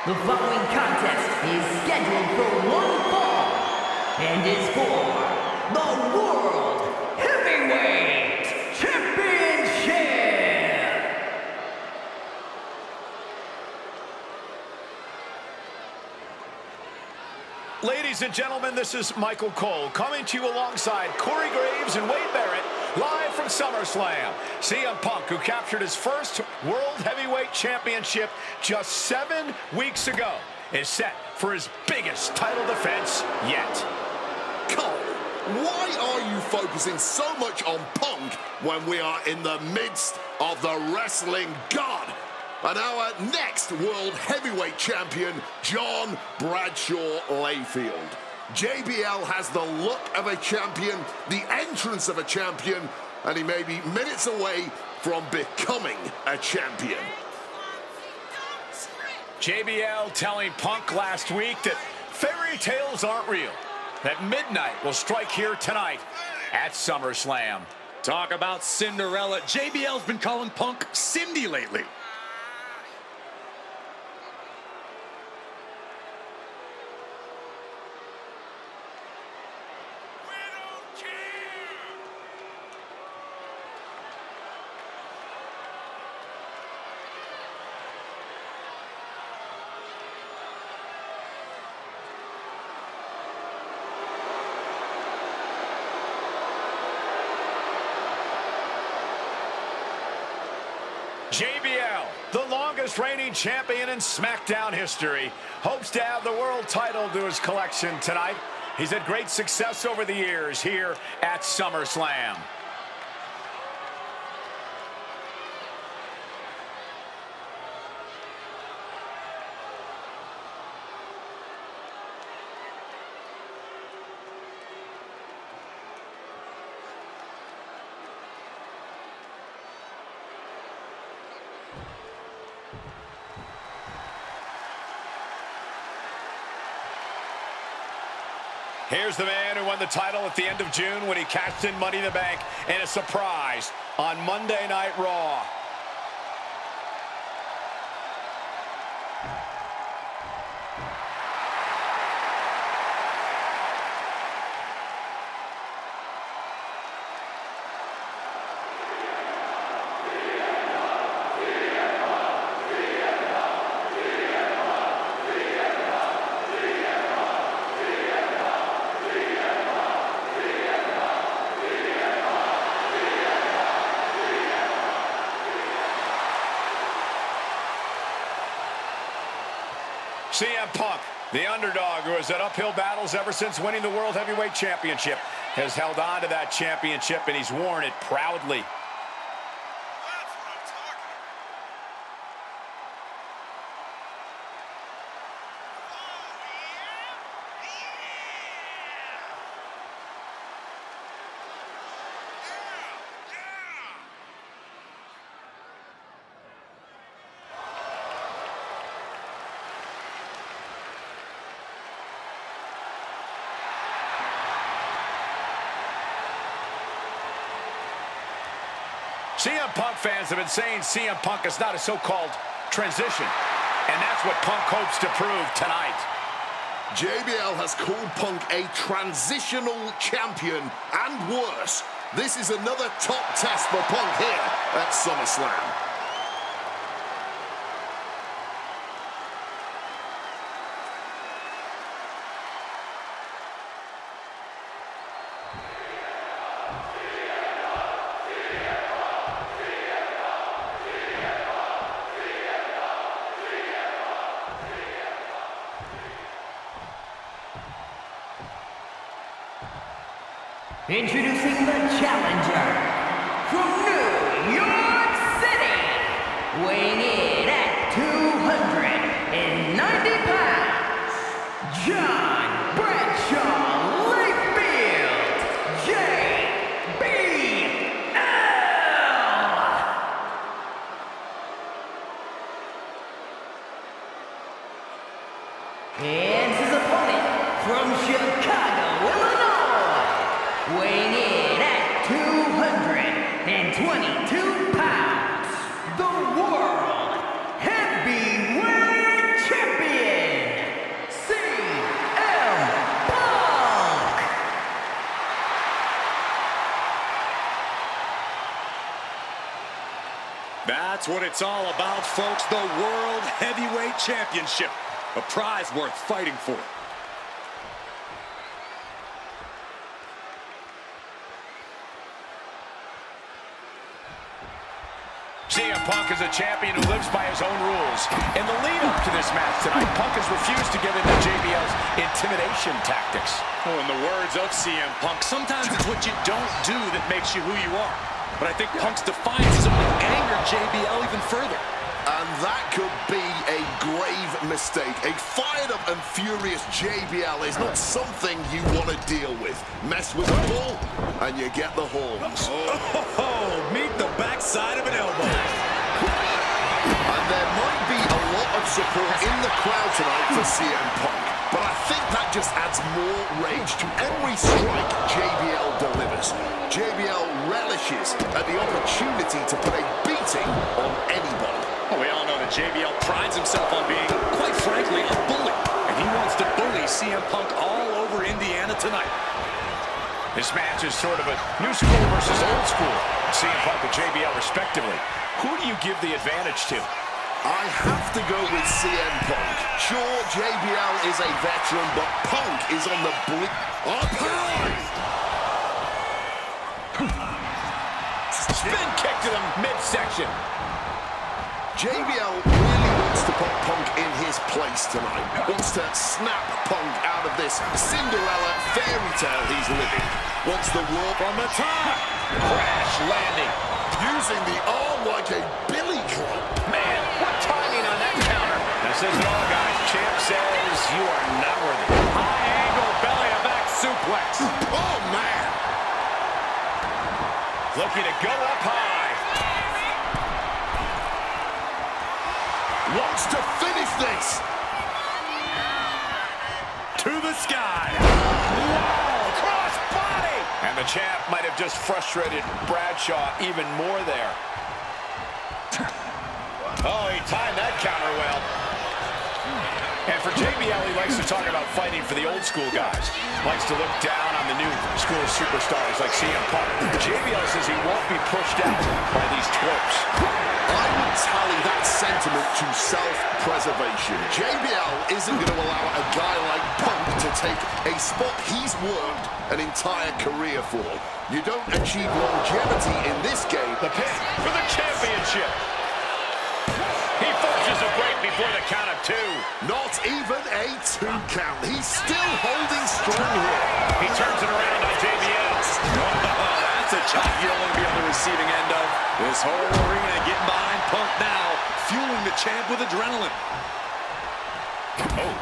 The following contest is scheduled for one fall and is for the World Heavyweight Championship. Ladies and gentlemen, this is Michael Cole coming to you alongside Corey Graves and Wade Barrett, live from SummerSlam. CM Punk, who captured his first World Heavyweight Championship just 7 weeks ago, is set for his biggest title defense yet. Cole, why are you focusing so much on Punk when we are in the midst of the wrestling god? And our next World Heavyweight Champion, John Bradshaw Layfield. JBL has the look of a champion, the entrance of a champion, and he may be minutes away from becoming a champion. JBL telling Punk last week that fairy tales aren't real, that midnight will strike here tonight at SummerSlam. Talk about Cinderella. JBL's been calling Punk Cindy lately. JBL, the longest reigning champion in SmackDown history, hopes to add the world title to his collection tonight. He's had great success over the years here at SummerSlam. Here's the man who won the title at the end of June when he cashed in Money in the Bank in a surprise on Monday Night Raw. CM Punk, the underdog who has had uphill battles ever since winning the World Heavyweight Championship, has held on to that championship and he's worn it proudly. CM Punk fans have been saying CM Punk is not a so-called transition, and that's what Punk hopes to prove tonight. JBL has called Punk a transitional champion, and worse. This is another top test for Punk here at SummerSlam. Introducing the challenger from New York City, weighing in at 290 pounds, John Bradshaw Layfield, JBL. And his opponent from Chicago, what it's all about, folks. The World Heavyweight Championship. A prize worth fighting for. CM Punk is a champion who lives by his own rules. In the lead-up to this match tonight, Punk has refused to give in to JBL's intimidation tactics. Oh, in the words of CM Punk, sometimes it's what you don't do that makes you who you are. But I think Punk's defiance is only angered JBL even further. And that could be a grave mistake. A fired-up and furious JBL is not something you want to deal with. Mess with the bull, and you get the horns. Oh, meet the backside of an elbow. And there might be a lot of support in the crowd tonight for CM Punk, but I think that just adds more rage to every strike JBL delivers. JBL relishes at the opportunity to put a beating on anybody. Well, we all know that JBL prides himself on being, quite frankly, a bully. And he wants to bully CM Punk all over Indiana tonight. This match is sort of a new school versus old school. CM Punk and JBL respectively. Who do you give the advantage to? I have to go with CM Punk. Sure, JBL is a veteran, but Punk is on the blink. Up high! Spin kick to the midsection. JBL really wants to put Punk in his place tonight. Wants to snap Punk out of this Cinderella fairy tale he's living. Wants the world From the top. Crash landing. using the arm like a billy club. Man, what timing on that counter. That says it all, guys. Champ says you are not worthy. High angle belly to back suplex. Oh, man. Looking to go up high. Wants to finish this. To the sky. Whoa, cross body. And the champ might have just frustrated Bradshaw even more there. Oh, he timed that counter well. And for JBL, he likes to talk about fighting for the old school guys. Likes to look down on the new school superstars like CM Punk. JBL says he won't be pushed out by these twerps. I would tally that sentiment to self-preservation. JBL isn't going to allow a guy like Punk to take a spot he's worked an entire career for. You don't achieve longevity in this game. The pin for the championship. He forces a break before the count of two. Not even a 2 count. He's still holding strong here. He turns it around on JBL. That's a chop you don't want to be on the receiving end of. This whole arena getting behind Punk now, fueling the champ with adrenaline. Oh.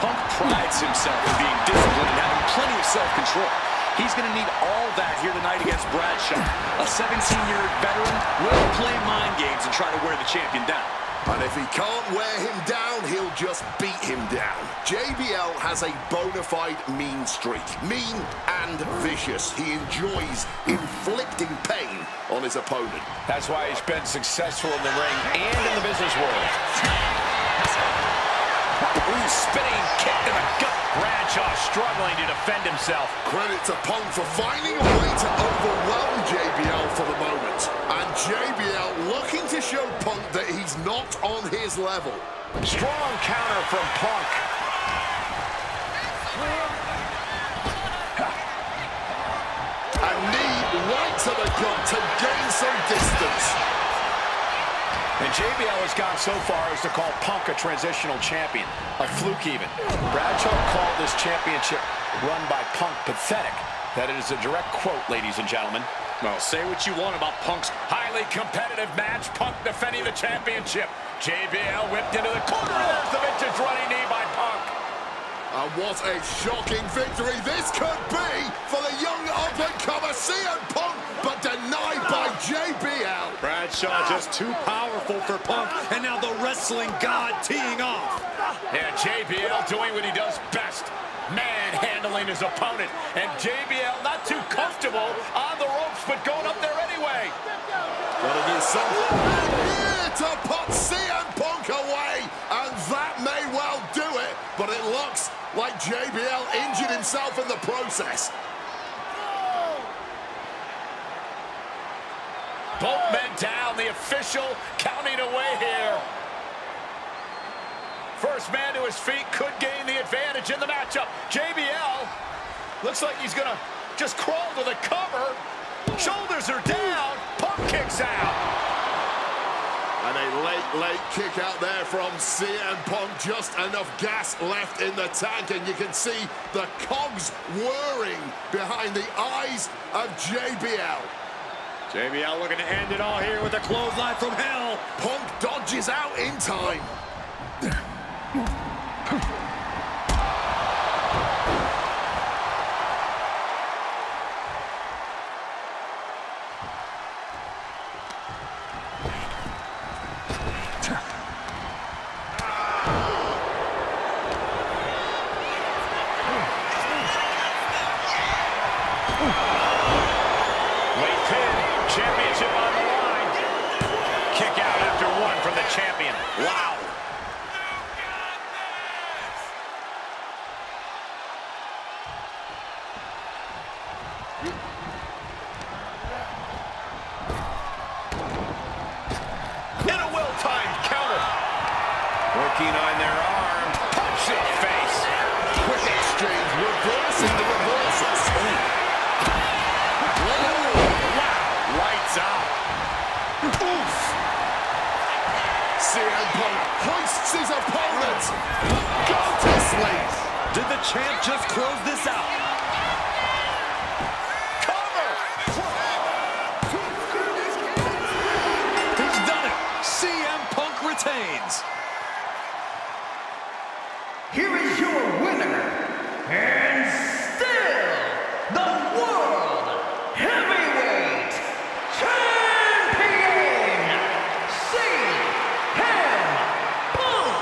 Punk prides himself in being disciplined and having plenty of self-control. He's going to need all that here tonight against Bradshaw. A 17-year veteran will play mind games and try to wear the champion down. And if he can't wear him down, he'll just beat him down. JBL has a bona fide mean streak. Mean and vicious. He enjoys inflicting pain on his opponent. That's why he's been successful in the ring and in the business world. Ooh, spinning kick to the gut. Bradshaw struggling to defend himself. Credit to Punk for finding a way to overwhelm JBL for the moment. And JBL looking to show Punk that he's not on his level. Strong counter from Punk. A knee right to the gut to gain some distance. And JBL has gone so far as to call Punk a transitional champion, a fluke even. Bradshaw called this championship run by Punk pathetic. That is a direct quote, ladies and gentlemen. Well, say what you want about Punk's Highly competitive match, Punk defending the championship. JBL whipped into the corner. There's the vintage running knee by Punk. And what a shocking victory this could be for the young up-and-comer CM Punk, but denied by JBL. Bradshaw just too powerful for Punk, and now the wrestling god teeing off. Yeah, JBL doing what he does best. Manhandling his opponent. And JBL not too comfortable on the ropes, but going up there anyway. Gotta do something here to put CM Punk away, and that may well do it, but it looks like JBL injured himself in the process. Both men down, the official counting away here. First man to his feet could gain the advantage in the matchup. JBL looks like he's gonna just crawl to the cover. Shoulders are down, Punk kicks out. And a late kick out there from CM Punk. Just enough gas left in the tank, and you can see the cogs whirring behind the eyes of JBL. JBL looking to end it all here with a clothesline from hell. Punk dodges out in time. Layfield, championship on the line. Kick out after one from the champion. Wow. And a well-timed counter. Working on their arm. Punch in the face. Quick exchange, reversing the reversals. Lights out. Oof. CM Punk hoists his opponent. Go to sleep. Did the champ just close this out? Cover. He's done it. CM Punk retains. Here is your winner, and still the World Heavyweight Champion, CM Punk!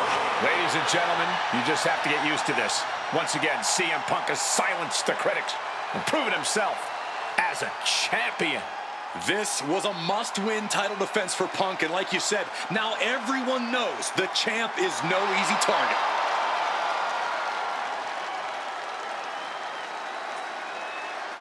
Ladies and gentlemen, you just have to get used to this. Once again, CM Punk has silenced the critics and proven himself as a champion. This was a must-win title defense for Punk, and like you said, now everyone knows the champ is no easy target.